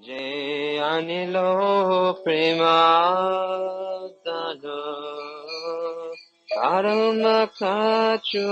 Jai Anilo Premadano Karma Kacho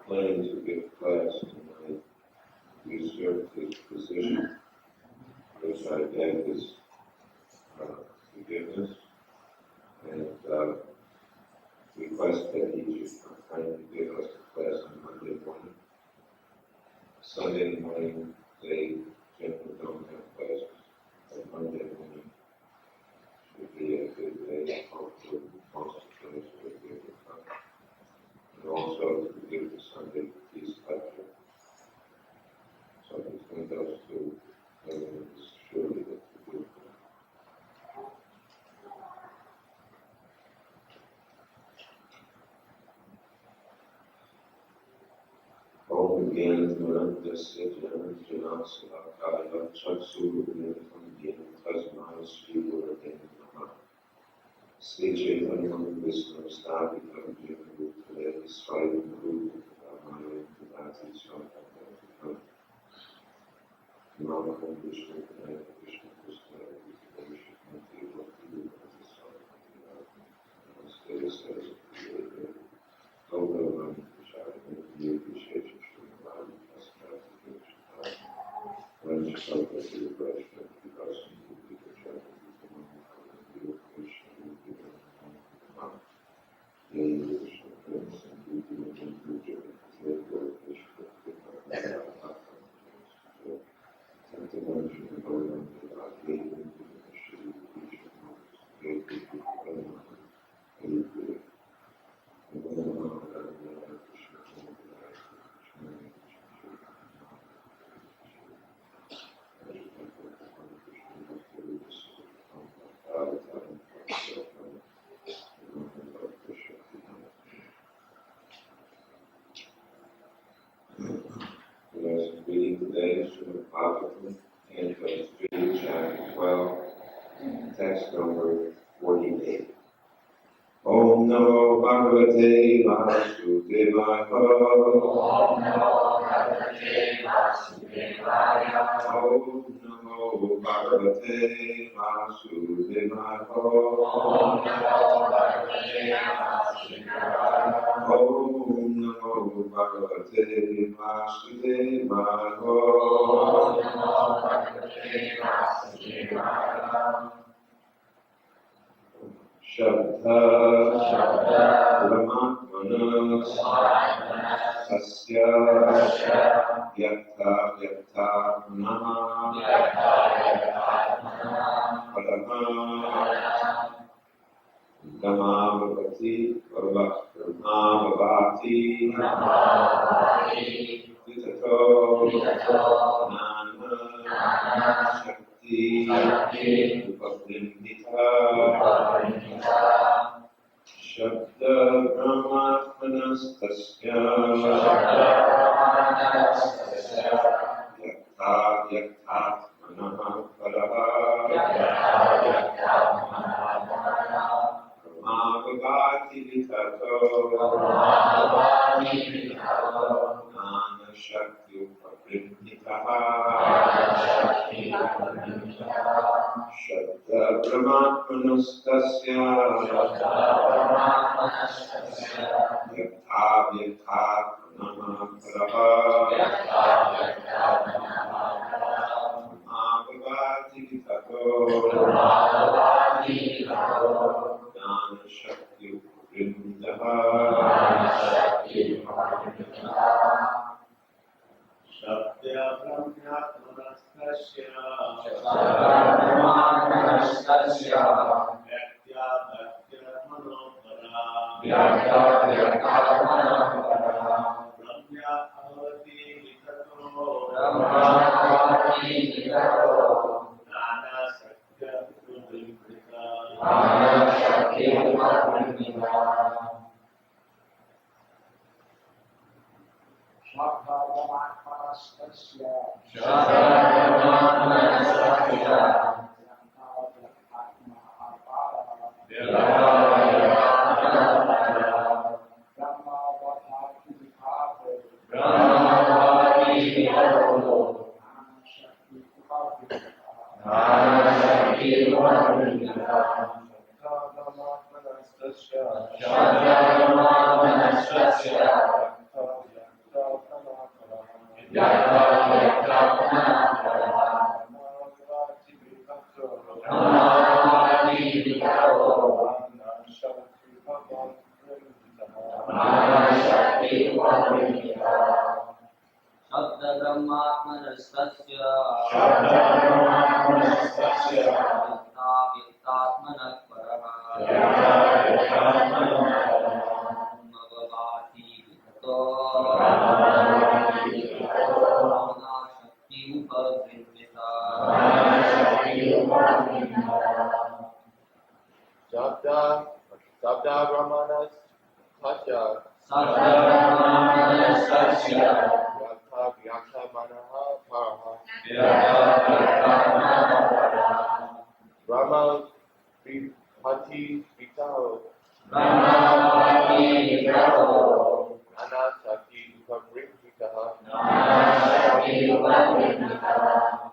Planning to give class tonight, usurped his position, which I beg his forgiveness, and request that he should kindly give us a class on Monday morning. Sunday morning, they generally don't have classes, but Monday morning should be a good day. Hopefully, most of us will be able to come. And also to give the Sunday peace lecture. So between those two, it's surely that we do. Om Gyan Manandasya Jan Janasavakaya Chatsu Vintam Gyan Tasmai Sri Gurave Namaha Sri Chaitanya Vishnu Stavikam Jivanu Tale Svayam Rupa Dhamaya Dhamati Svayam Namaha Vishnu Dhamaya Krishna Consciousness Vishnu Bhakti Namaste Saraswati Devi you appreciate when you start with the depression, because you reading today from Bhagavatam, Canto 3, Chapter 12, text number 48. Om Namo Bhagavate Vasudevaya. Om Namo Bhagavate Vasudevaya. Om Namo Bhagavate Vasudevaya. Om Namo Bhagavate Vasudevaya. Om Namo Bhagavate Vasudevaya. Om Namo Bhagavate Vasudevaya. Shabda Brahmana Sasya Yatha Nama Parama Gamavati Brahmavati Vitato Nana Shakti Upavrimita Shabda Brahmatmanastasya Yakthatmanaha Paraha Brahmavati Vitato Nana Shakti Upavrimita Shabda Brahmatmanastasya Yakthatmanaha Paraha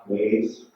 Ways.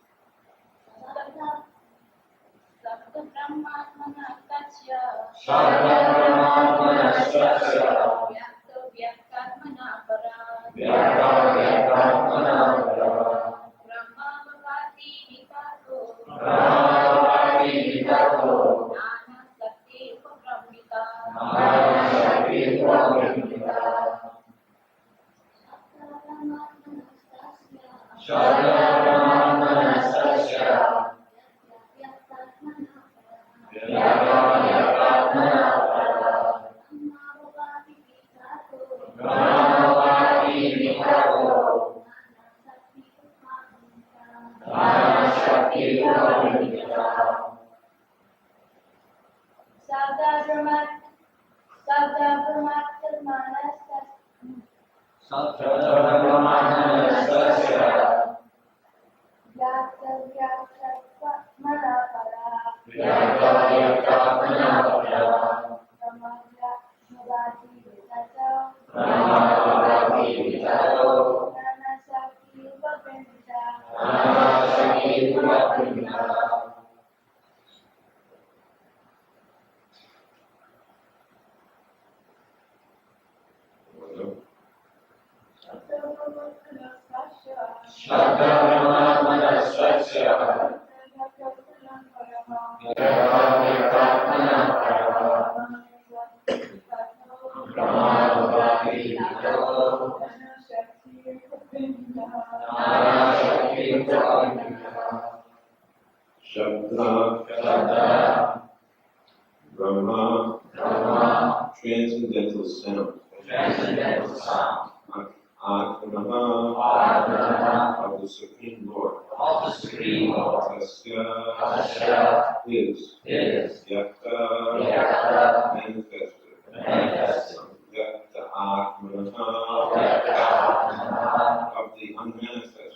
Shabda, Brahma, transcendental sound. Atmana, of the Supreme Lord. Tasya, his. Yakta, manifested. Yakta Atmana, of the unmanifested.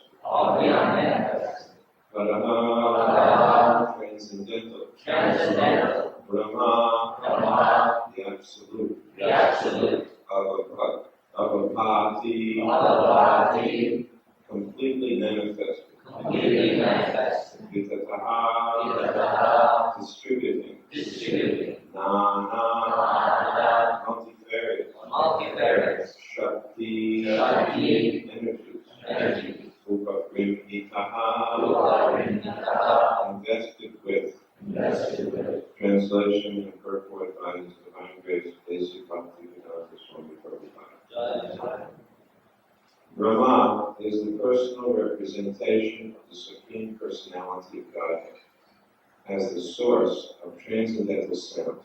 Paraha, transcendental. Brahma, the absolute. Avapati, completely manifested. Vitataha, distributing. Nana, multifarious. Shakti, energies. Upagrimhitaha, invested with. Translation and purport by His Divine Grace, Basic Bhaktivedanta Swami Prabhupada. Brahma is the personal representation of the Supreme Personality of Godhead as the source of transcendental sound.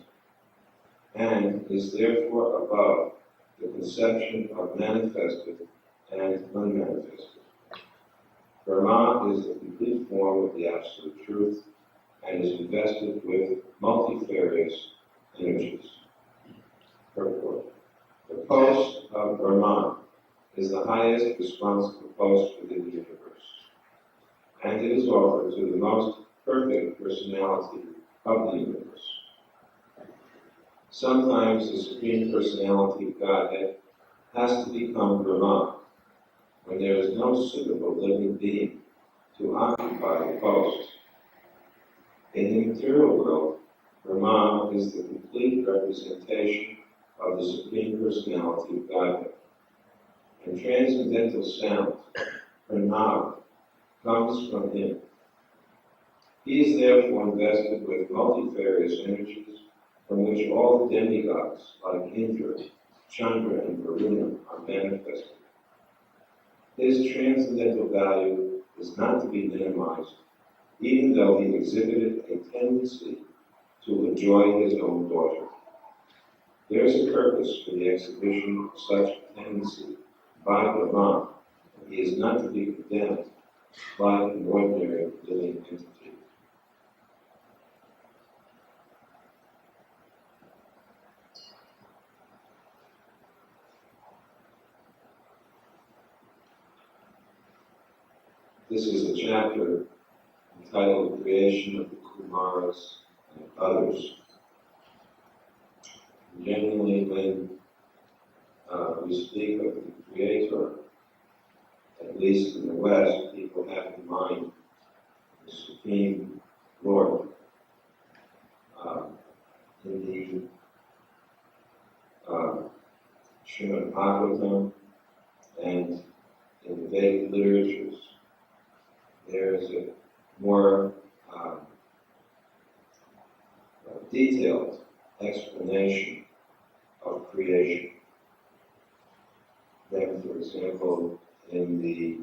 and is therefore above the conception of manifested and unmanifested. Brahma is the complete form of the Absolute Truth and is invested with multifarious energies. Purport. The post of Brahma is the highest responsible post within the universe, and it is offered to the most perfect personality of the universe. Sometimes the Supreme Personality of Godhead has to become Brahma when there is no suitable living being to occupy the post. In the material world, Brahma is the complete representation of the Supreme Personality of Godhead. And transcendental sound, pranava, comes from him. He is therefore invested with multifarious energies from which all the demigods, like Indra, Chandra, and Varuna, are manifested. His transcendental value is not to be minimized, even though he exhibited a tendency to enjoy his own daughter. There is a purpose for the exhibition of such a tendency by Brahma, and he is not to be condemned by an ordinary living entity. This is a chapter entitled Creation of the Kumaras and Others. Generally, when we speak of the Creator, at least in the West, people have in mind the Supreme Lord. In the Srimad Bhagavatam and in the Vedic literatures, there is a more detailed explanation of creation. Then, for example, in the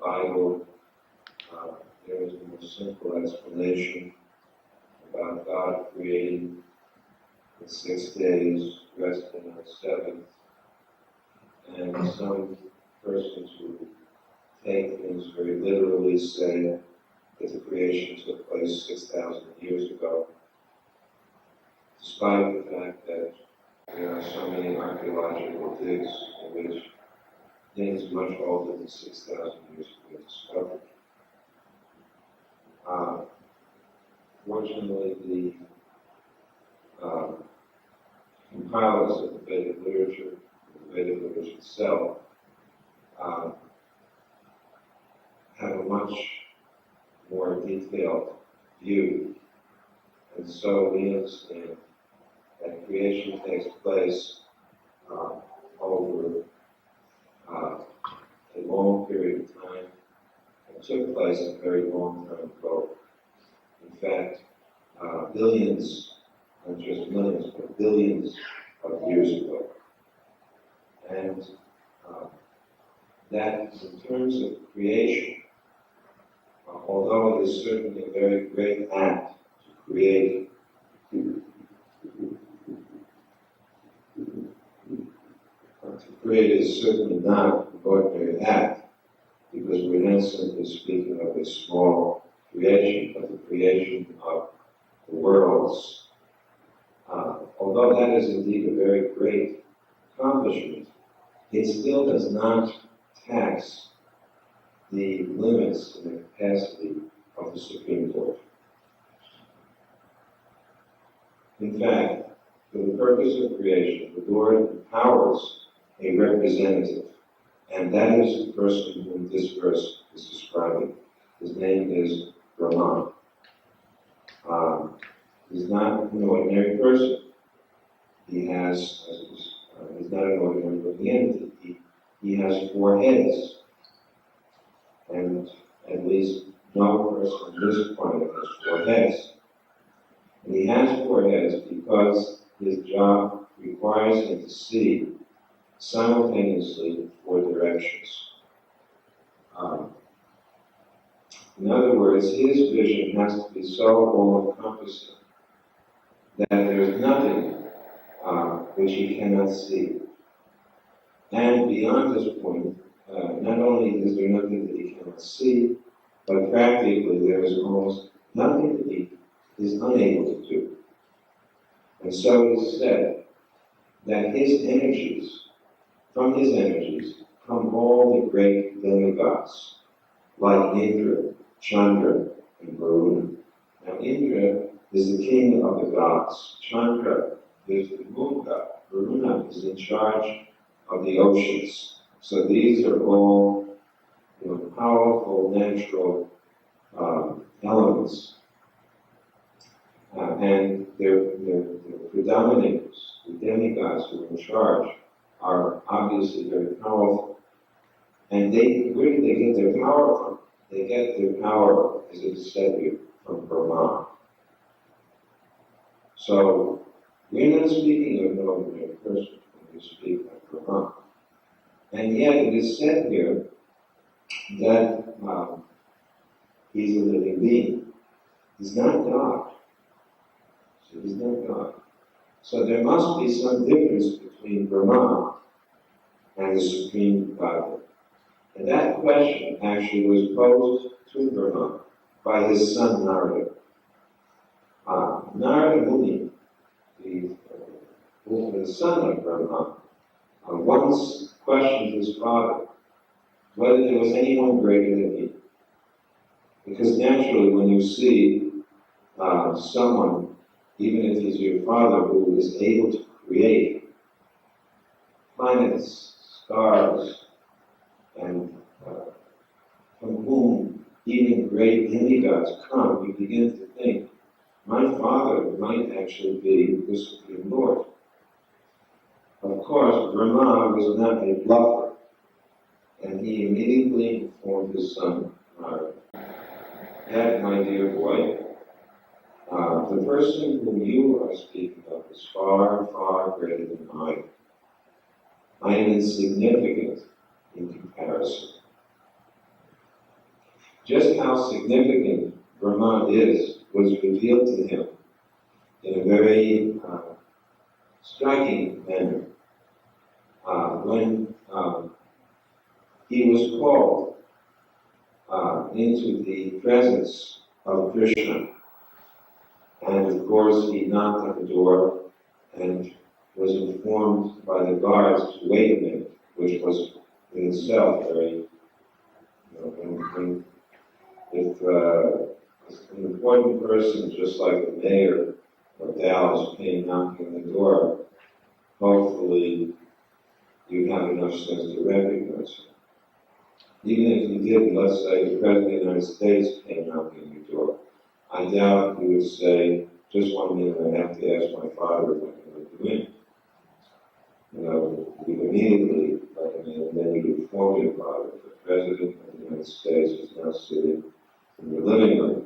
Bible, there is a more simple explanation about God creating in 6 days, resting on the seventh, and some persons who take things very literally say that the creation took place 6,000 years ago, despite the fact that there are so many archaeological digs in which things much older than 6,000 years have been discovered. Fortunately, the compilers of the Vedic literature, the Vedic literature itself, have a much more detailed view. And so we understand that creation takes place over a long period of time, and took place a very long time ago. In fact, billions, not just millions, but billions of years ago. And that in terms of creation, although it is certainly a very great act to create, is certainly not an ordinary act, because we're not simply speaking of a small creation, but the creation of the worlds. Although that is indeed a very great accomplishment, it still does not tax the limits and the capacity of the Supreme Lord. In fact, for the purpose of creation, the Lord empowers a representative, and that is the person whom this verse is describing. His name is Brahma. He's not an ordinary person. He's not an ordinary living entity. He has 4 heads. And at least no person on this planet has 4 heads. And he has 4 heads because his job requires him to see simultaneously in 4 directions. In other words, his vision has to be so all-encompassing that there's nothing which he cannot see. And beyond this point, not only is there nothing that he cannot see, but practically there is almost nothing that he is unable to do. And so it is said that from his energies, come all the great demigods, like Indra, Chandra, and Varuna. Now Indra is the king of the gods. Chandra is the moon god. Varuna is in charge of the oceans. So these are all powerful natural elements. And they're predominators, the demigods who are in charge, are obviously very powerful. And where do they get their power from? They get their power, as it is said here, from Brahma. So, we're not speaking of an ordinary person when we speak of Brahma. And yet it is said here that he's a living being. He's not God. So he's not God. So there must be some difference between Brahma and the Supreme Godhead. And that question actually was posed to Brahma by his son Narada. Narada Muni, the son of Brahma, once questioned his father whether there was anyone greater than he. Because naturally, when you see someone, even if he's your father, who is able to create planets, stars, and from whom even great demigods come, you begin to think, my father might actually be the Supreme Lord. Of course, Brahma was not a bluffer, and he immediately informed his son, that, my dear boy, the person whom you are speaking of is far, far greater than I. I am insignificant in comparison. Just how significant Brahma is was revealed to him in a very striking manner when he was called into the presence of Krishna. And of course, he knocked on the door and was informed by the guards to wait a minute, which was in itself very, if an important person, just like the mayor of Dallas, came knocking on the door, hopefully you have enough sense to recognize him. Even if you didn't, let's say the President of the United States came knocking on your door, I doubt you would say, just 1 minute, I have to ask my father if I can let you in. You immediately let him in, and then you inform your father. The President of the United States is now sitting in your living room.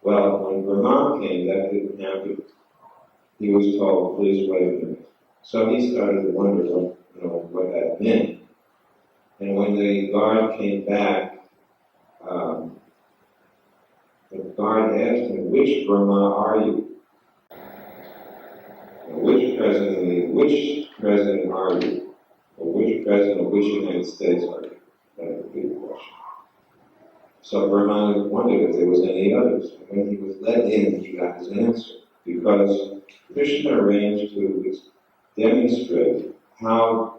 Well, when Brahma came, that didn't happen. He was told, please wait a minute. So he started to wonder what that meant. And when the guard came back, the guard asked him, which Brahma are you? Which president are you? Or which president of which United States are you? That would be the question. So Brahma wondered if there was any others. And when he was let in, he got his answer. Because Krishna arranged to demonstrate how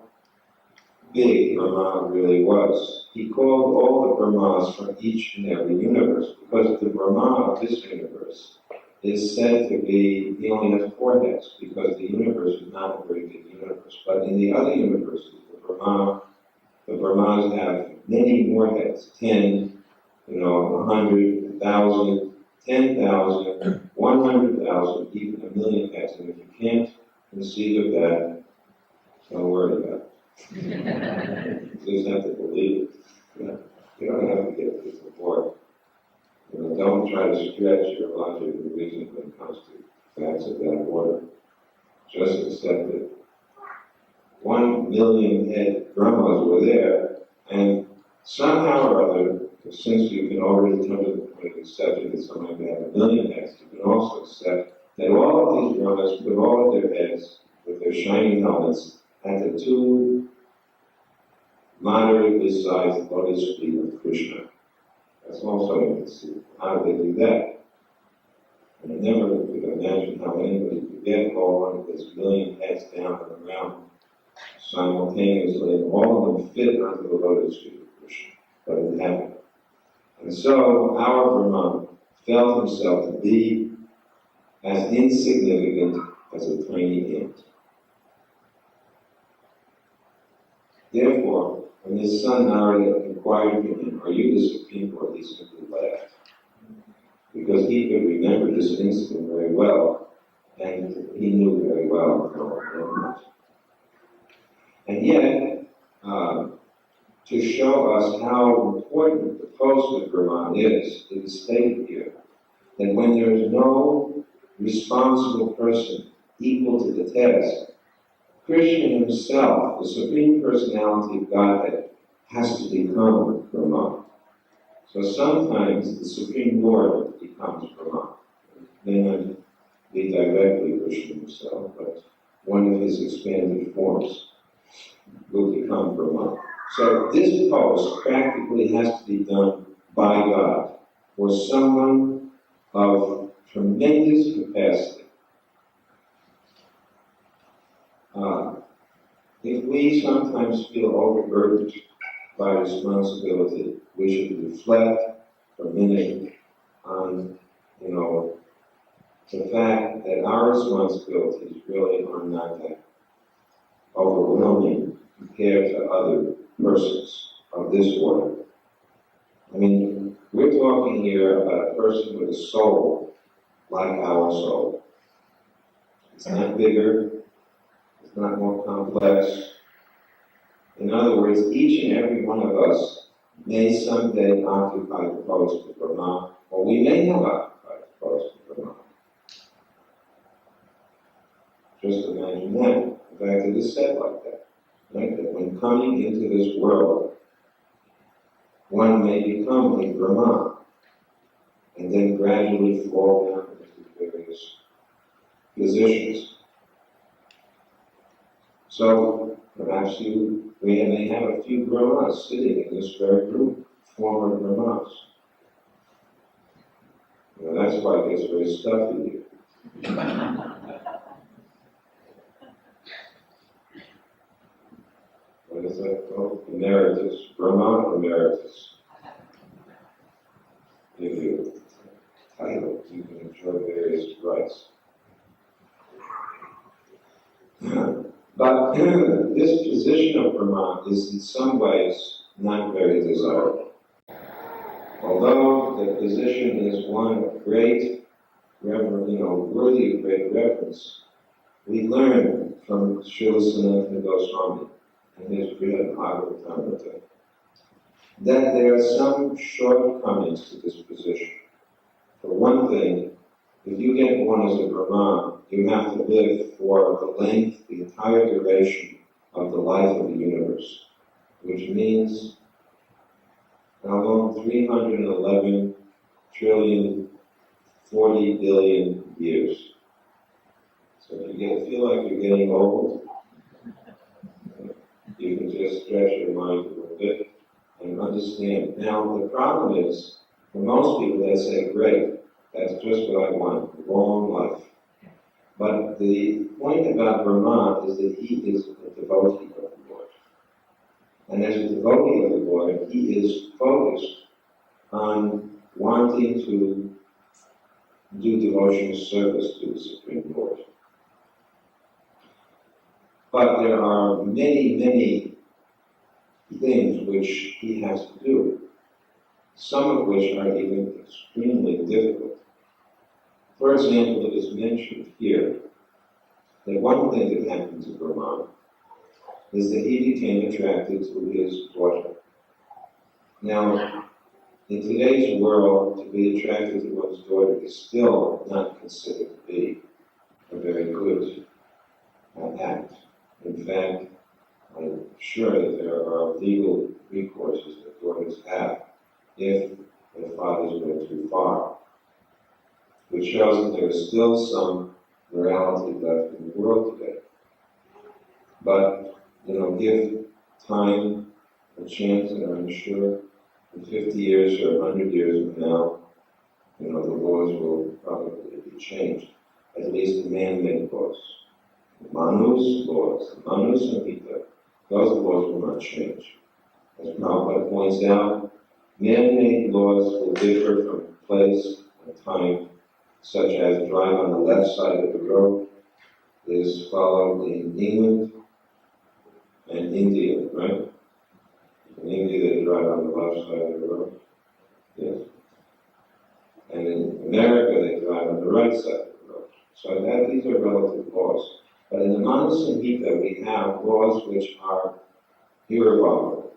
big Brahma really was. He called all the Brahmas from each and every universe, because the Brahma of this universe is said to be, he only has 4 heads, because the universe is not a very big universe. But in the other universes, the Brahmas have many more heads, 10, 100, 1,000, 10,000, 100,000, even 1,000,000 heads. And if you can't conceive of that, don't worry about it. You just have to believe it. You don't have to get people bored. Don't try to stretch your logic and reason when it comes to facts of that order. Just accept it. 1,000,000 head Brahmas were there, and somehow or other, Since you can already come to the point of accepting that someone may have a million heads, you can also accept that all of these Brahmas put all of their heads with their shining helmets at the two moderately sized lotus feet of Krishna. That's also inconceivable. How do they do that? And I never could imagine how anybody could get all one of these million heads down and around simultaneously, and all of them fit onto the lotus feet of Krishna. But it happened. And so our Brahma felt himself to be as insignificant as a tiny ant. Therefore, when his son Narada inquired of him, "Are you the Supreme Lord?" he simply laughed, because he could remember this incident very well, and he knew very well how it went. And yet, to show us how important the post of Brahma is, it is stated here that when there is no responsible person equal to the task, Krishna himself, the Supreme Personality of Godhead, has to become Brahma. So sometimes the Supreme Lord becomes Brahma. It may not be directly Krishna himself, but one of his expanded forms will become Brahma. So this post practically has to be done by God, or someone of tremendous capacity. If we sometimes feel overburdened by responsibility, we should reflect for a minute on, the fact that our responsibilities really are not that overwhelming compared to other persons of this order. I mean, we're talking here about a person with a soul like our soul. It's not bigger, it's not more complex. In other words, each and every one of us may someday occupy the post of Brahma, or we may have occupied the post of Brahma. Just imagine that. In fact, it is said like that. Right? That when coming into this world, one may become a Brahma, and then gradually fall down into various positions. So, perhaps we may have a few Brahmas sitting in this very room, former Brahmas. That's why it gets very stuffy here. What is that called? Emeritus. Brahma Emeritus. Give you a title, you can enjoy various rights. But this position of Brahma is in some ways not very desirable. Although the position is one of great worthy of great reverence, we learn from Srila Sanatana Goswami in his Brihad Bhagavatamrita that there are some shortcomings to this position. For one thing, if you get born as a Brahma, you have to live for the entire duration of the life of the universe, which means how long? 311 trillion, 40 billion years. So if you feel like you're getting old, you can just stretch your mind a little bit and understand. Now, the problem is, for most people, they say, great, that's just what I want, a long life. But the point about Brahma is that he is a devotee of the Lord. And as a devotee of the Lord, he is focused on wanting to do devotional service to the Supreme Lord. But there are many, many things which he has to do, some of which are even extremely difficult. For example, it is mentioned here that one thing that happened to Brahma is that he became attracted to his daughter. Now, in today's world, to be attracted to one's daughter is still not considered to be a very good act. In fact, I'm sure that there are legal recourses that daughters have if the fathers went too far, which shows that there is still some morality left in the world today. But, give time a chance, and I'm sure in 50 years or 100 years from now, the laws will probably be changed, at least the man-made laws. The Manu's laws, the Manu Samhita, those laws will not change. As Prabhupada points out, man-made laws will differ from place and time, such as drive on the left side of the road is followed in England and India, right? In India they drive on the left side of the road. Yes. And in America they drive on the right side of the road. So these are relative laws. But in the Manu Samhita we have laws which are irrevocable.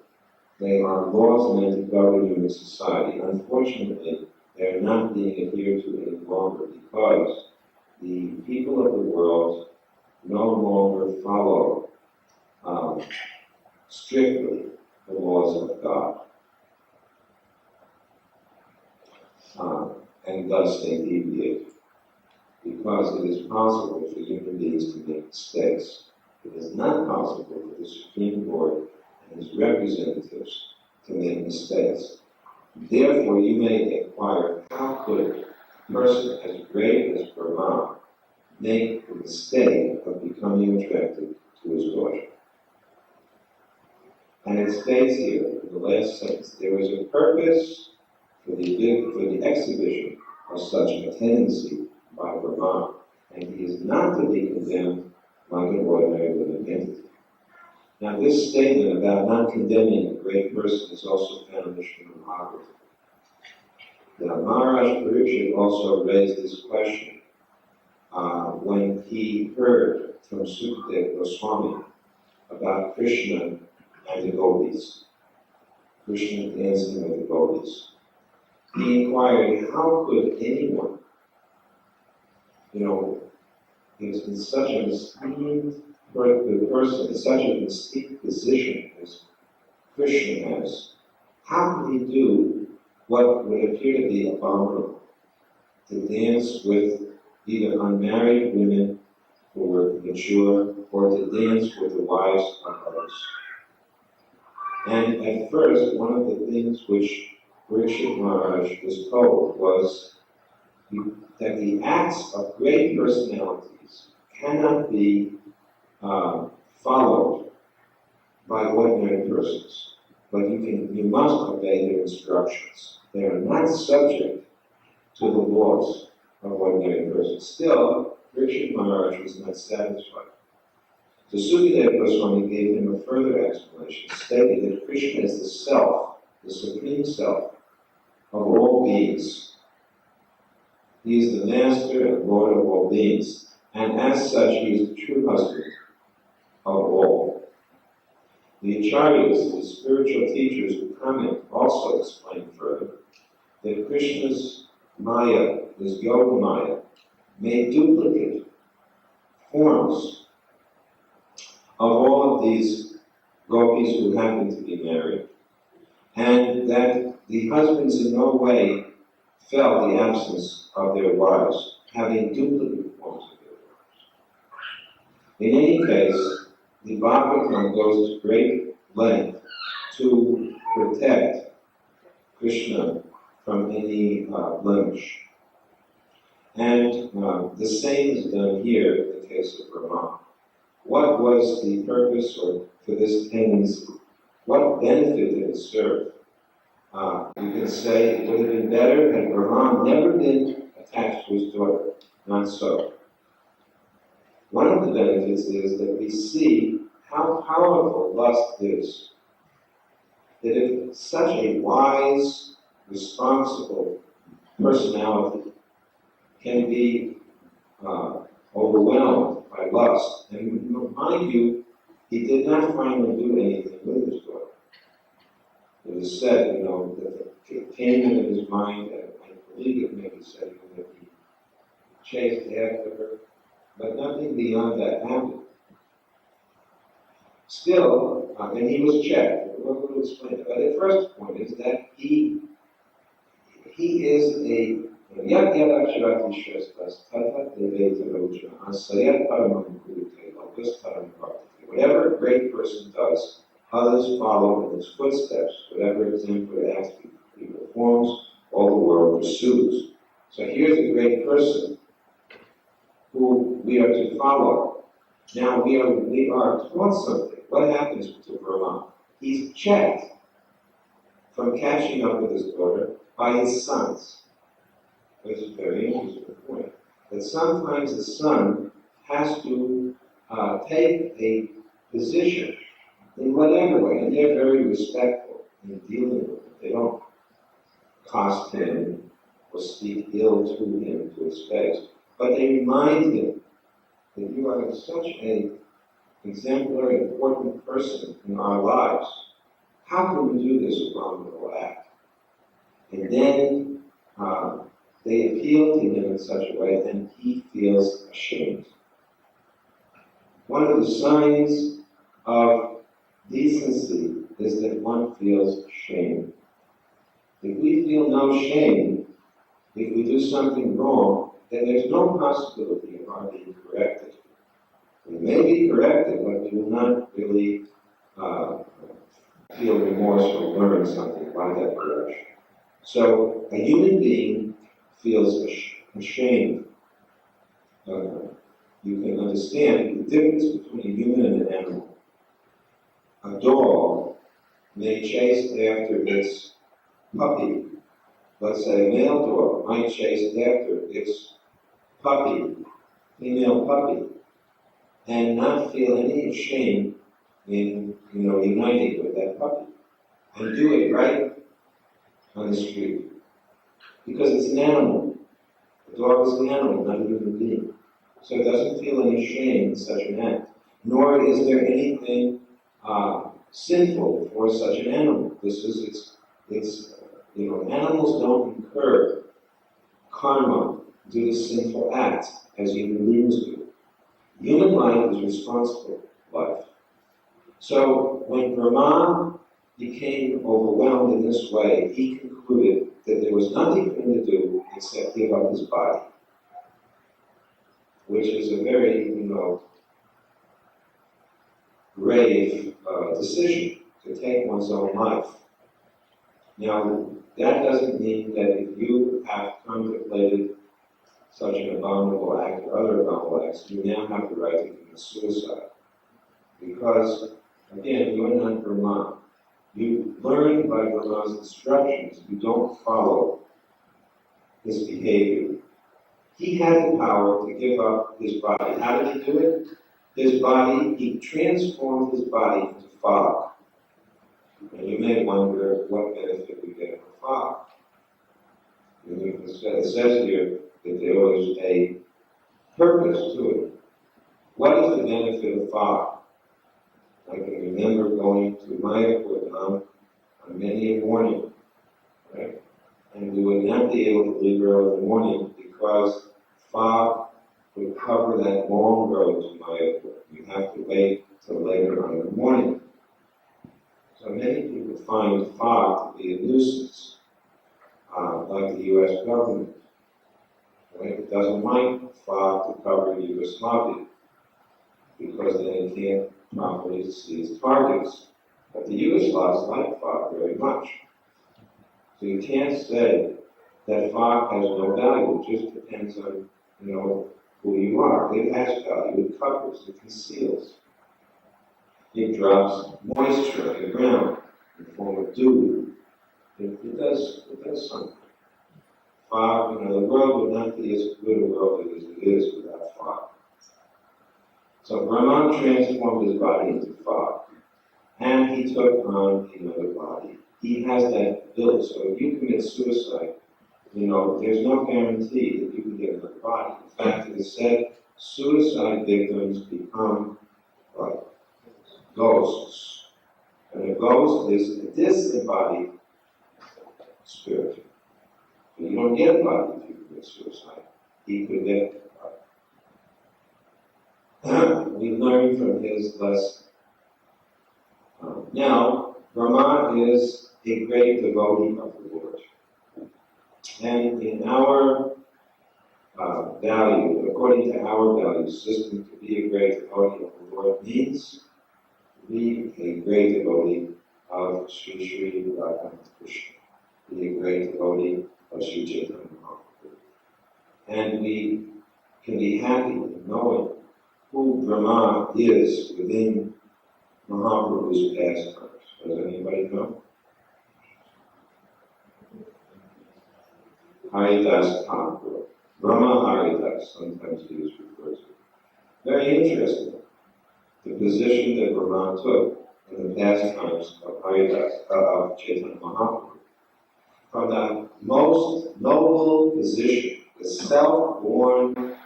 They are laws meant to govern human society. Unfortunately, they are not being adhered to any longer because the people of the world no longer follow strictly the laws of God. And thus they deviate. Because it is possible for human beings to make mistakes. It is not possible for the Supreme Court and its representatives to make mistakes. Therefore, you may inquire, how could a person as great as Brahma make the mistake of becoming attracted to his daughter? And it states here, in the last sentence, there is a purpose for the exhibition of such a tendency by Brahma, and he is not to be condemned like an ordinary living entity. Now, this statement about not condemning a great person is also found in the Srimad Bhagavatam. Now, Maharaj Parikshit also raised this question when he heard from Sukadeva Goswami about Krishna and the gopis, Krishna dancing with the gopis. He inquired, how could anyone, in such an esteemed person, in such an esteemed position as Krishna has, how could he do what would appear to be abominable, to dance with either unmarried women who were mature, or to dance with the wives of others? And at first, one of the things which Parikshit Maharaj was told was that the acts of great personalities cannot be followed by ordinary persons, but you must obey their instructions. They are not subject to the laws of ordinary persons. Still, Parikshit Maharaj was not satisfied. So Sukadeva Goswami gave him a further explanation, stating that Krishna is the self, the supreme self of all beings. He is the master and lord of all beings, and as such he is the true husband of all. The acharyas, the spiritual teachers who comment, also explain further that Krishna's Maya, his Yoga Maya, made duplicate forms of all of these gopis who happen to be married, and that the husbands in no way felt the absence of their wives, having duplicate forms of their wives. In any case, the Bhagavatam goes to great length to protect Krishna from any blemish. And the same is done here in the case of Brahma. What was the purpose for this tendency? What benefit did it serve? You can say it would have been better had Brahma never been attached to his daughter. Not so. One of the benefits is that we see how powerful lust is. That if such a wise, responsible personality can be overwhelmed by lust, and mind you, he did not finally do anything with his daughter. It is said, that it came into his mind, and I believe it may be said that he chased after her, but nothing beyond that happened. Still, and he was checked. We'll explain it. But the first point is that he he is a Yat Akshirati Shrestas Tata Deveta Roja Asayat Paramam Kurute Lokas Param Bhakti. Whatever a great person does, others follow in his footsteps. Whatever exemplary acts he performs, all the world pursues. So here's a great person who we are to follow. Now we are taught something. What happens to Brahma? He's checked from catching up with his daughter by his sons. Which is a very interesting point. That sometimes the son has to take a position in whatever way, and they're very respectful in dealing with it. They don't cost him or speak ill to him to his face, but they remind him that you are such an exemplary, important person in our lives. How can we do this abominable act? And then they appeal to him in such a way, and he feels ashamed. One of the signs of decency is that one feels shame. If we feel no shame, if we do something wrong, then there's no possibility of our being corrected. We may be corrected, but we will not really feel remorse or learn something by that correction. So a human being feels ashamed. You can understand the difference between a human and an animal. A dog may chase after its puppy. Let's say a male dog might chase after its puppy, female puppy, and not feel any shame in uniting with that puppy, and do it right on the street. Because it's an animal. The dog is an animal, not a human being. So it doesn't feel any shame in such an act. Nor is there anything sinful for such an animal. Animals don't incur karma due to sinful acts as human beings do. Human life is responsible life. So when Brahma became overwhelmed in this way, he concluded that there was nothing for him to do except give up his body, which is a very, grave decision to take one's own life. Now, that doesn't mean that if you have contemplated such an abominable act or other abominable acts, you now have the right to commit suicide. Because, again, you are not Brahma. You learn by Brahma's instructions. You don't follow his behavior. He had the power to give up his body. How did he do it? He transformed his body into fog. And you may wonder what benefit we get from fog. It says here that there was a purpose to it. What is the benefit of fog? I can remember going to Mayapur on many a morning, right? And we would not be able to leave early in the morning because fog would cover that long road to Mayapur. You have to wait till later on in the morning. So many people find fog to be a nuisance, like the U.S. government. Right? It doesn't like fog to cover Yugoslavia because then it can't properly see its targets. But the Yugoslavs like fog very much. So you can't say that fog has no value. It just depends on, who you are. It has value. It covers. It conceals. It drops moisture on the ground in the form of dew. It does something. Fog, the world would not be as good a world as it is without fog. So Brahma transformed his body into fog, and he took on another body. He has that ability. So if you commit suicide, there's no guarantee that you can get another body. In fact, it is said suicide victims become what? Ghosts. And a ghost is a disembodied spirit. So you don't get a body if you commit suicide. He could get a body. We learn from his lesson. Now, Brahma is a great devotee of the Lord. And in our value, according to our value system, to be a great devotee of the Lord means to be a great devotee of Sri Sri Radha Krishna, be a great devotee of Sri Chaitanya Mahaprabhu. And we can be happy in knowing who Brahma is within Mahaprabhu's pastimes. Does anybody know? Haridas Thakur. Brahma Haridas, sometimes he is referred to. Very interesting, the position that Brahma took in the pastimes of Haridas, of Chaitanya Mahaprabhu. From the most noble position, the self-born,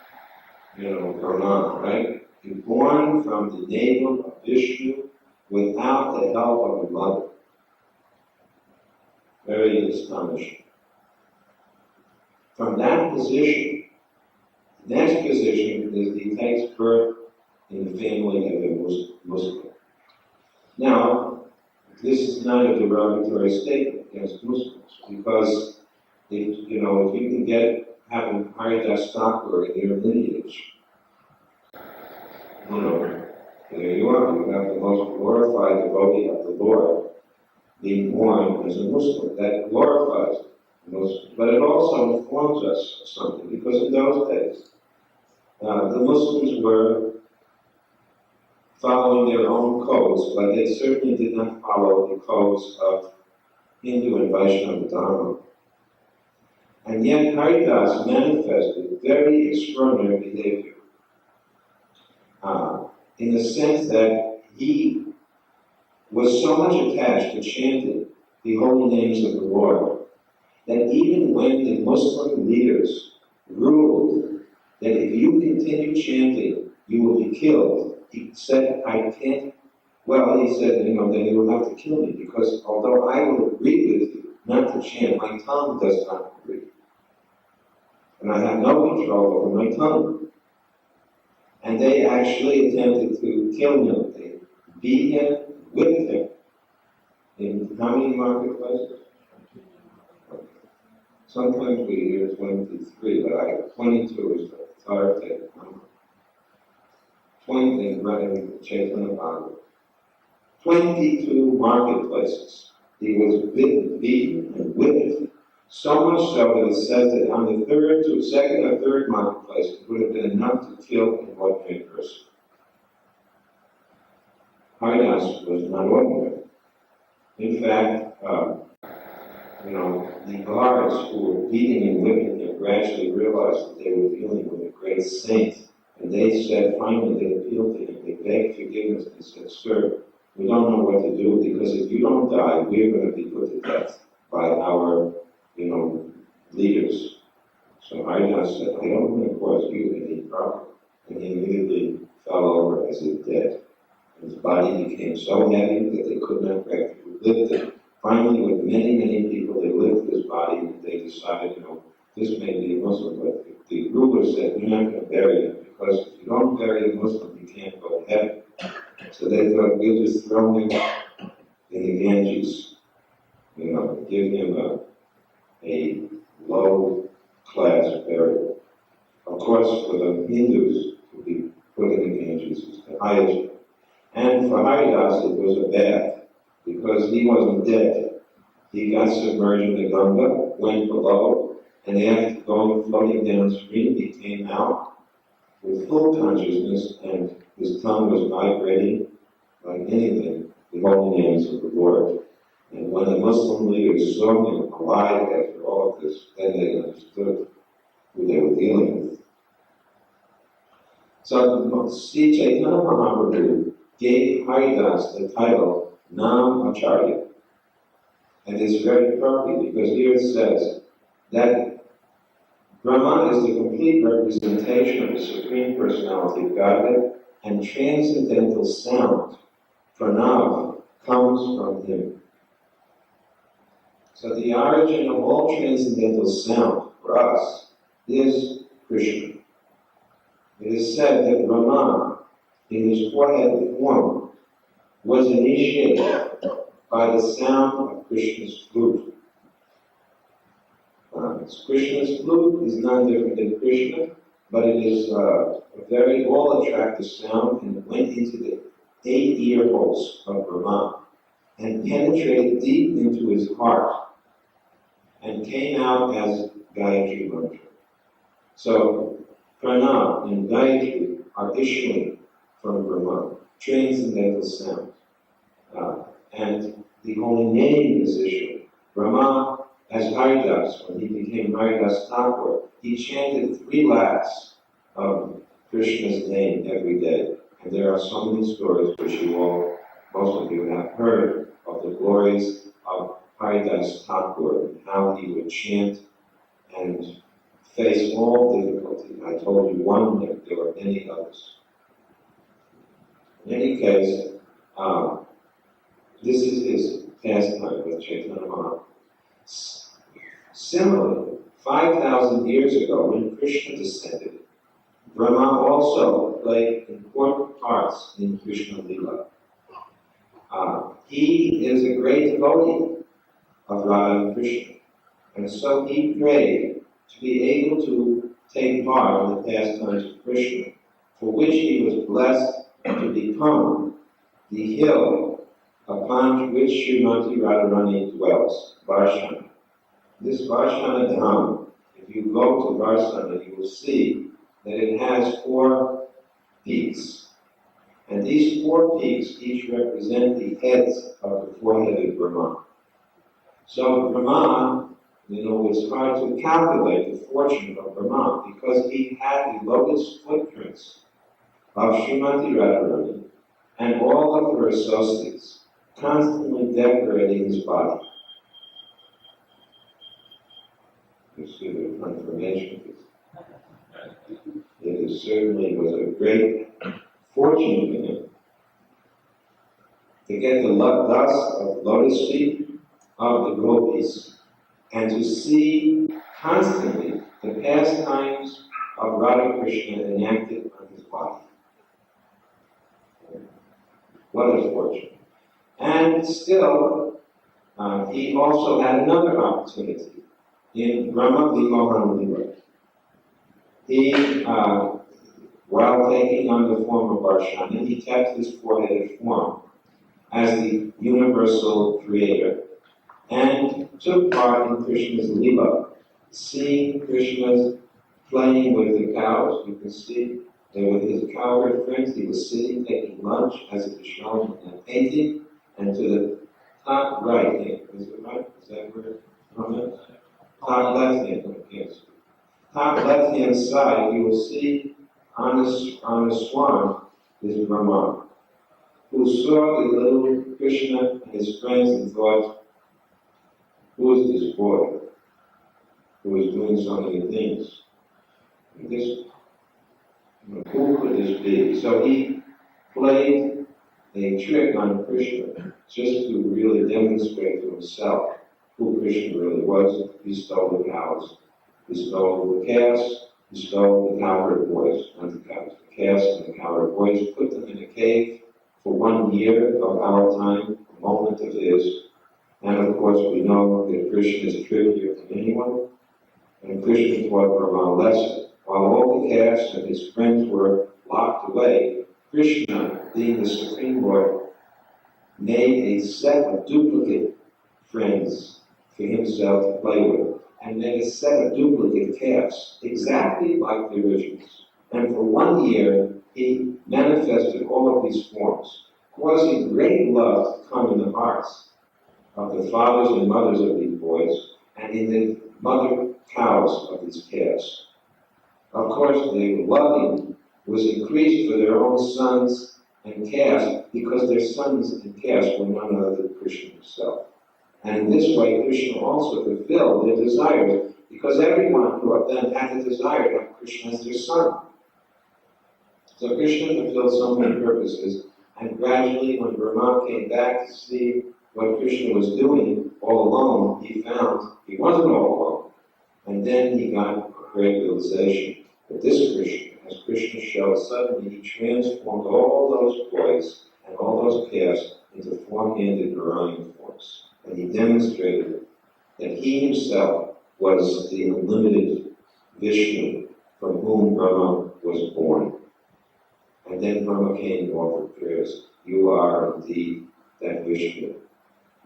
Brahma, right? He's born from the navel of Vishnu without the help of a mother. Very astonishing. From that position, the next position is he takes birth in the family of a Muslim. Now, this is not a derogatory statement against Muslims, because if you can have Haridas Thakur in your lineage, there you are. You have the most glorified devotee of the Lord being born as a Muslim. That glorifies the Muslim. But it also informs us of something, because in those days, the Muslims were following their own codes, but they certainly did not follow the codes of Hindu and Vaishnava Dharma. And yet Haridas manifested very extraordinary behavior, in the sense that he was so much attached to chanting the holy names of the Lord, that even when the Muslim leaders ruled that if you continue chanting, you will be killed, he said, I can't. Well, he said, then you will have to kill me, because although I will agree with you not to chant, my tongue does not agree. And I have no control over my tongue. And they actually attempted to kill him. They beat him, whipped him. In how many marketplaces? Sometimes we hear 23, but 22 is the authoritative number. 20 in Chaitanya Bhagavat. 22 marketplaces. He was beaten, and whipped. So much so that it says that on the second or third marketplace, it would have been enough to kill an ordinary person. Haridas was not ordinary. In fact, the guards who were beating and whipping him gradually realized that they were dealing with a great saint. And they said, finally, they appealed to him. They begged forgiveness. They said, sir, we don't know what to do, because if you don't die, we're going to be put to death by our, leaders. So Haridas said, I don't want to cause you any problem. And he immediately fell over as if dead. And his body became so heavy that they could not lift him. Finally, with many, many people, they lifted his body, and they decided, this may be a Muslim, but the ruler said, we're not going to bury him, because if you don't bury a Muslim, you can't go to heaven. So they thought, we'll just throw him in the Ganges, give him a low-class burial. Of course, for the Hindus, to be put in the Ganges is the highest. And for Haridas, it was a bath, because he wasn't dead. He got submerged in the Ganga, went below, and after floating downstream, he came out with full consciousness, and his tongue was vibrating like anything, the holy names of the Lord. And when the Muslim leaders saw him alive after all of this, then they understood who they were dealing with. So Sri Chaitanya Mahaprabhu gave Haridas the title Nam Acharya. And it's very appropriate, because here it says that Brahma is the complete representation of the Supreme Personality of Godhead, and transcendental sound, pranav, comes from him. So the origin of all transcendental sound for us is Krishna. It is said that Brahma, in his forehead form, was initiated by the sound of Krishna's flute. Krishna's flute is none different than Krishna, but it is a very all-attractive sound, and it went into the 8 ear holes of Brahma and penetrated deep into his heart and came out as Gayatri mantra. So, Pranam and Gayatri are issuing from Brahma, transcendental sound. And the holy name is issuing. Brahma, as Haridas, when he became Haridas Thakur, he chanted 3 lakhs of Krishna's name every day. And there are so many stories which most of you have heard of the glories of Haridas Thakur and how he would chant and face all difficulty. I told you one, there were many others. In any case, this is his pastime with Chaitanya Mahaprabhu. Similarly, 5,000 years ago, when Krishna descended, Brahma also played important parts in Krishna Lila. He is a great devotee of Radha and Krishna, and so he prayed to be able to take part in the pastimes of Krishna, for which he was blessed to become the hill upon which Srimati Radharani dwells, Varshana. This Varshana Dham, if you go to Varshana, you will see that it has 4 peaks. And these 4 peaks each represent the heads of the 4-headed Brahma. So Brahma, it's hard to calculate the fortune of Brahma because he had the lotus footprints of Srimati Radharani and all of her associates constantly decorating his body. You see the confirmation. It certainly was a great fortune for him to get the dust of lotus feet of the gopis and to see constantly the pastimes of Radha Krishna enacted on his body. What a fortune. And still, he also had another opportunity in Brahma Vimohan Lila. He, while taking on the form of Varshana, he kept his 4-headed form as the universal creator and took part in Krishna's Lila, seeing Krishna playing with the cows. You can see that with his cowherd friends, he was sitting taking lunch, as it is shown in that painting, and to the top right hand, is it right? Is that where it? Top left hand, yes. Top left hand side, you will see on a swan is Brahma, who saw the little Krishna and his friends and thought, who is this boy who is doing so many things? Who could this be? So he played a trick on Krishna just to really demonstrate to himself who Krishna really was. He stole the cows, he stole the calves, he stole the cowherd boys, not the cows, the calves and the cowherd boys, put them in a cave for 1 year of our time, a moment of his. And of course we know that Krishna is trickier than anyone, and Krishna taught Brahma a lesson. While all the calves and his friends were locked away, Krishna, being the Supreme Lord, made a set of duplicate friends for himself to play with, and made a set of duplicate calves, exactly like the originals. And for 1 year, he manifested all of these forms, causing great love to come in the hearts of the fathers and mothers of these boys, and in the mother cows of these calves. Of course, the loving was increased for their own sons and calves, because their sons and calves were none other than Krishna himself. And in this way, Krishna also fulfilled their desires, because everyone who of them had the desire to have Krishna as their son. So Krishna fulfilled so many purposes, and gradually, when Brahma came back to see what Krishna was doing all alone, he found he wasn't all alone. And then he got a great realization that this Krishna, as Krishna showed, suddenly he transformed all those boys and all those calves into 4-handed Narayan forms. And he demonstrated that he himself was the unlimited Vishnu from whom Brahma was born. And then Brahma came and offered prayers. You are indeed that Vishnu.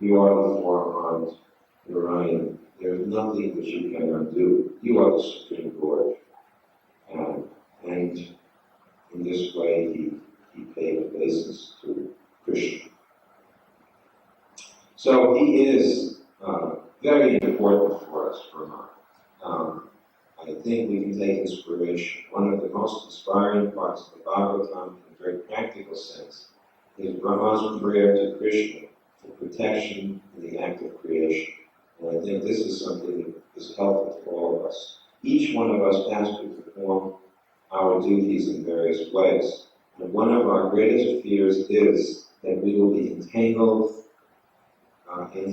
You are the four-armed Narayan. There is nothing that you cannot do. You are the Supreme Lord. And in this way, he paid obeisance to Krishna. So he is very important for us, Brahma. I think we can take inspiration. One of the most inspiring parts of the Bhagavatam, in a very practical sense, is Brahma's prayer to Krishna for protection in the act of creation. And I think this is something that is helpful to all of us. Each one of us has to perform our duties in various ways. And one of our greatest fears is that we will be entangled in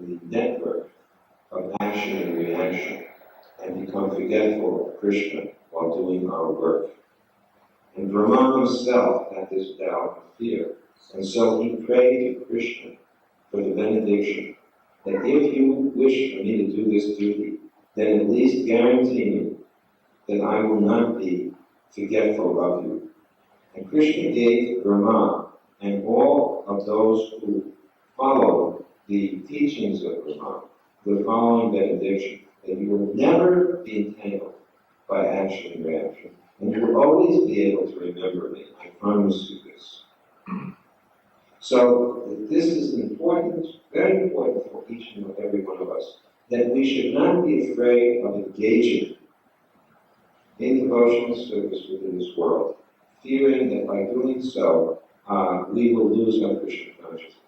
the network of action and reaction, and become forgetful of Krishna while doing our work. And Brahma himself had this doubt and fear, and so he prayed to Krishna for the benediction that if you wish for me to do this duty, then at least guarantee me that I will not be forgetful of you. And Krishna gave Brahma and all of those who follow the teachings of Brahma the following benediction, that you will never be entangled by action and reaction, and you will always be able to remember me. I promise you this. So this is important, very important for each and every one of us, that we should not be afraid of engaging in devotional service within this world, fearing that by doing so, we will lose our Krishna consciousness.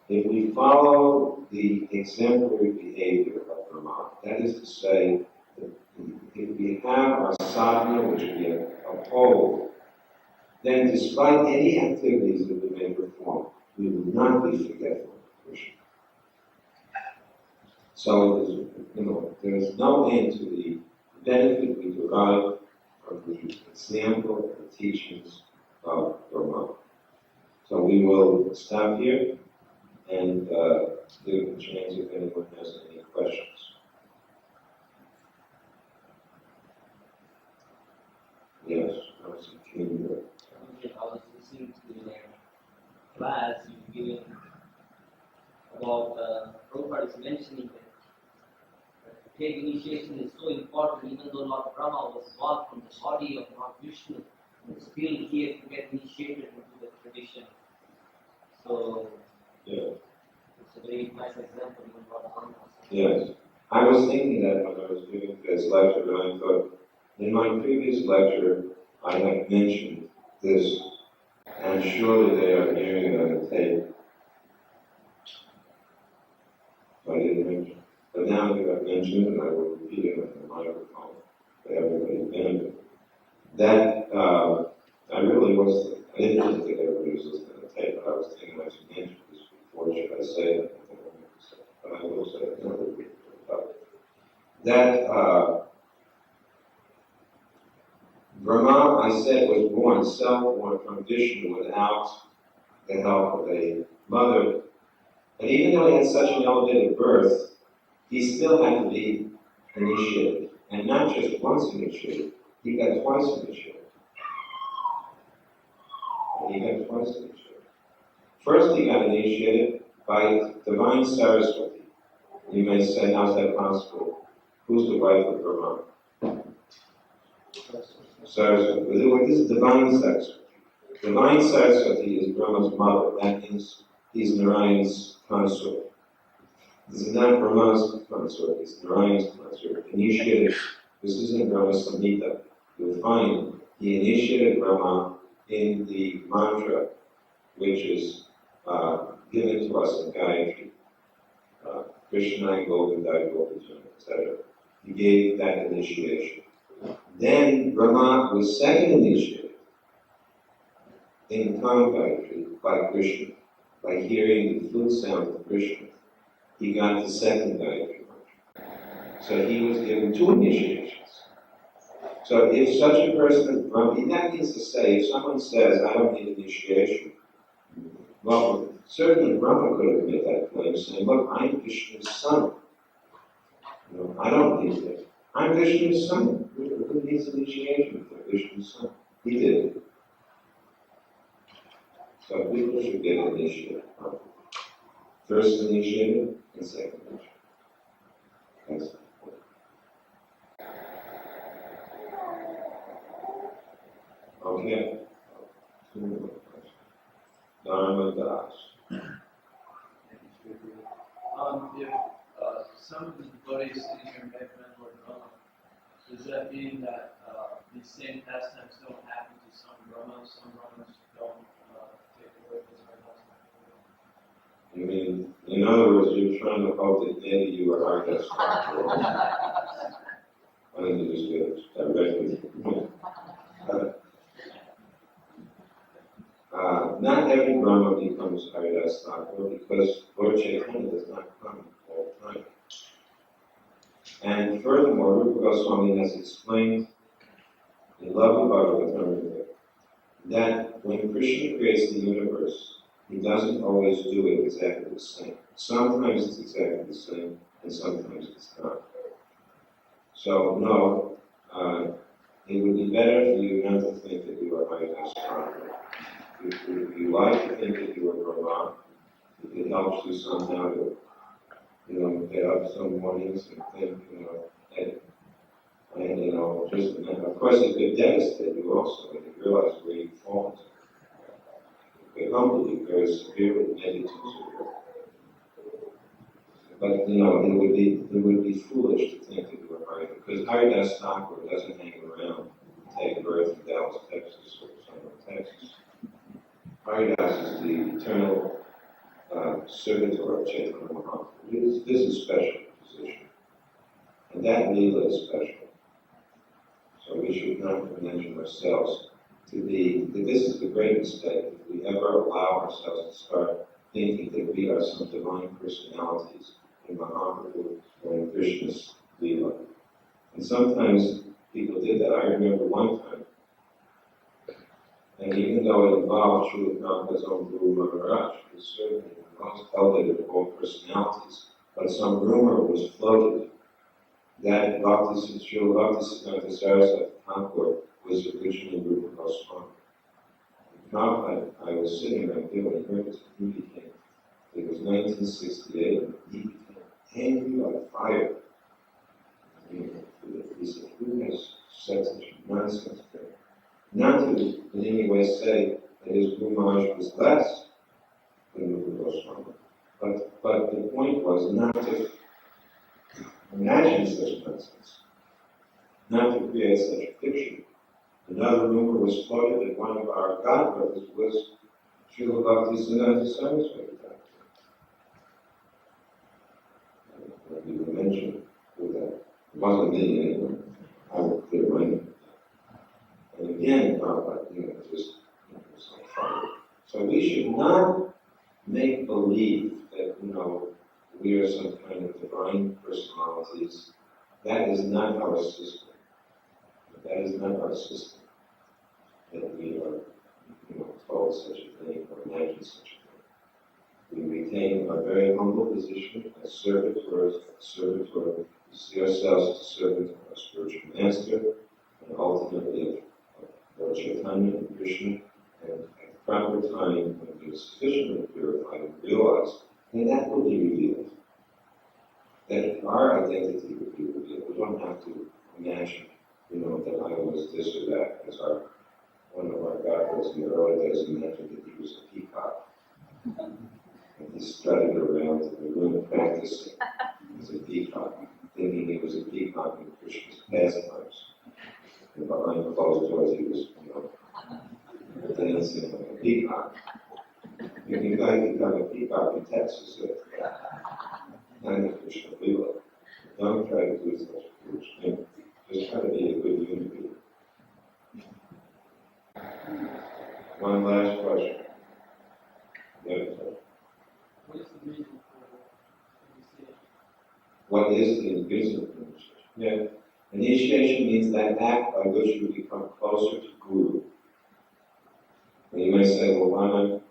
If we follow the exemplary behavior of Brahma, that is to say, if we have our sadhana which we uphold, then despite any activities that we may perform, we will not be forgetful of Krishna. So there is no end to the benefit we derive from the example and the teachings of Brahma. So we will stop here and give a chance if anyone has any questions. Yes, I was thinking I was listening to the class you've given about Prabhupada is mentioning that to take initiation is so important, even though Lord Brahma was born from the body of Lord Vishnu, still he had to get initiated into the tradition. So yeah. it's a very nice example even Lord Brahma. Yes. I was thinking that when I was giving this lecture, and I thought, in my previous lecture, I had mentioned this, and surely they are hearing it on the tape. So I didn't mention it. But now that I've mentioned it, and I will repeat it on the microphone for everybody to benefit. That, I didn't think that everybody was listening to the tape, but I was thinking I should mention this before, should I say it? But I will say it another week. That Brahma, I said, was born, self-born from Vishnu without the help of a mother. And even though he had such an elevated birth, he still had to be initiated. And not just once initiated, he got twice initiated. First, he got initiated by divine Saraswati. You may say, how's that possible? Who's the wife of Brahma? Saraswati. What is divine Saraswati? Divine Saraswati is Brahma's mother. That means he's Narayan's consort. This is not Brahma's consort, it's Narayan's consort. Initiated, this isn't Brahma Samhita. You'll find he initiated Brahma in the mantra, which is given to us in Gayatri. Krishna, Govindai, Govindai, etc. He gave that initiation. Then Brahma was second initiated in Kama Gayatri by Krishna. By hearing the flute sound of Krishna, he got the second Gayatri mantra. So he was given two initiations. So if such a person, that means to say, if someone says, I don't need initiation, well, certainly Brahma could have made that claim, saying, look, I'm Vishnu's son. You know, I don't need it. I'm Vishnu's son. Who needs initiation for Vishnu's son? He did. So people should get initiated. First initiated and second initiated. That's important. Okay. Two more questions. Dharma Das. If some devotees sitting here may have Lord Brahma, does that mean that these same pastimes don't happen to some Brahmas don't take away this pastimes? You mean, in other words, you're trying to hope that maybe you are our guest. I think you just get it directly. Not every Brahma becomes Haridas Thakur because Lord Chaitanya does not come all the time. And furthermore, Rupa Goswami has explained in Love Bhagavatam that when Krishna creates the universe, he doesn't always do it exactly the same. Sometimes it's exactly the same, and sometimes it's not. So, no, it would be better for you not to think that you are Haridas Thakur. If you like to think that you are Brahma, if it helps you somehow to, get up some mornings and think, just, of course it could devastate you also when you realize where you've fallen. It could humble you very severely, maybe too severely. But, it would be foolish to think that you are Haridas, because Haridas Thakur doesn't hang around and take birth in Dallas, Texas, or somewhere in Texas. Haridas is the eternal servitor of Chaitanya Mahaprabhu. This is a special position. And that Leela is special. So we should not imagine ourselves to be, that this is the great mistake, if we ever allow ourselves to start thinking that we are some divine personalities in Mahaprabhu or in Krishna's Leela. And sometimes people did that. I remember one time, and even though it involved Srila Prabhupada's own Guru Maharaj, who was certainly the most elevated of all personalities, but some rumor was floated that Srila Bhaktisiddhanta Saraswati Thakur was originally Rupa Goswami. I was sitting right there when he heard this, and he became, it was 1968, and he became angry like fire. He said, who has said such nonsense thing? Not to in any way say that his Guru Maharaj was less than Rupa Goswami, but the point was not to imagine such nonsense, not to create such a fiction. Another rumor was floated that one of our godbrothers was Srila Bhaktisiddhanta Saraswati Thakur. You were mentioned with that. It wasn't me anyway. I will clear my name. And again, just like fire. So we should not make believe that, we are some kind of divine personalities. That is not our system. That is not our system. That we are, told such a thing or imagine such a thing. We retain our very humble position as servitors. We see ourselves as servants of our spiritual master, and ultimately of Lord Chaitanya and Krishna, and at the proper time, when we are sufficiently purified and realized, then that will be revealed. That our identity will be revealed. We don't have to imagine, that I was this or that, as one of our godbrothers in the early days imagined that he was a peacock. And he strutted around in the room practicing as a peacock, thinking he was a peacock in Krishna's pastimes. And behind closed doors he was, dancing like a peacock. You can become a peacock in Texas. Not in Krishna Lila. Don't try to do such a foolish thing. Just try to be a good human being. One last question. What is the reason for initiation? What is the reason for initiation? Yeah. Initiation means that act by which you become closer to Guru. And you may say, well, why not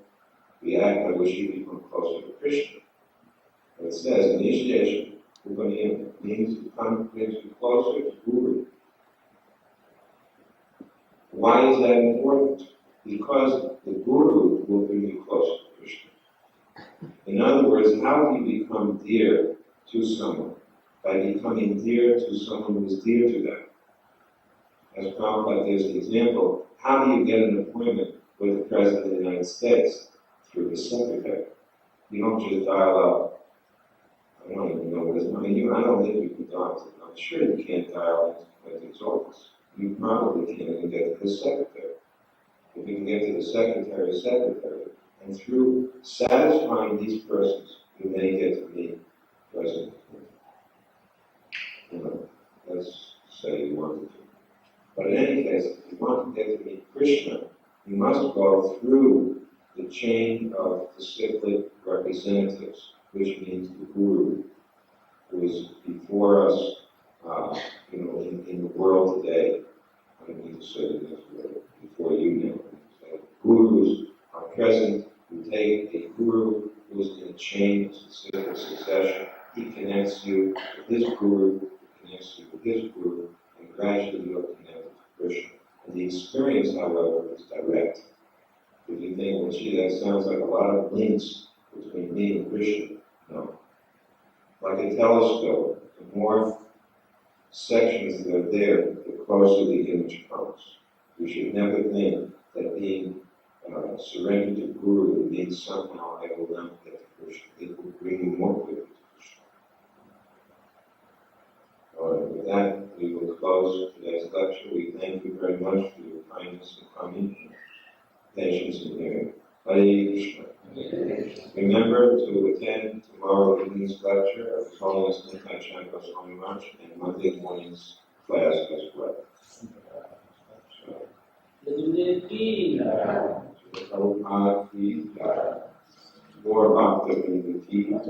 we act, I wish you become closer to Krishna. And it says, initiation, Upaniyam, means to come closer to Guru. Why is that important? Because the Guru will bring you closer to Krishna. In other words, how do you become dear to someone? By becoming dear to someone who is dear to them. As Prabhupada gives the example, how do you get an appointment with the President of the United States? Through his secretary. You don't just dial up. I don't even know what his name. I don't think you can dial. I'm sure you can't dial into his office. You probably can't even get to his secretary. If you can get to the secretary's secretary, and through satisfying these persons, you may get to meet President. Let's say you wanted to. But in any case, if you want to get to meet Krishna, you must go through the chain of the cyclic representatives, which means the Guru, who is before us, in the world today. I don't need to say it this way, before you now. So gurus are present who take a guru who is in a chain of cyclic succession. He connects you with his guru, he connects you with his guru, and gradually you are connected to Krishna. And the experience, however, is direct. If you think, well, gee, that sounds like a lot of links between me and Krishna. No. Like a telescope, the more sections that are there, the closer the image comes. You should never think that being surrendered to Guru means somehow I will not get to Krishna. It will bring you more quickly to Krishna. All right, with that, we will close today's lecture. We thank you very much for your kindness in coming, patience in hearing. Hare Krishna. Remember to attend tomorrow evening's lecture of Holiness Krishna Goswami and Monday morning's class as well. Prabhupada ki jai. More Bhaktivedanta ki jai.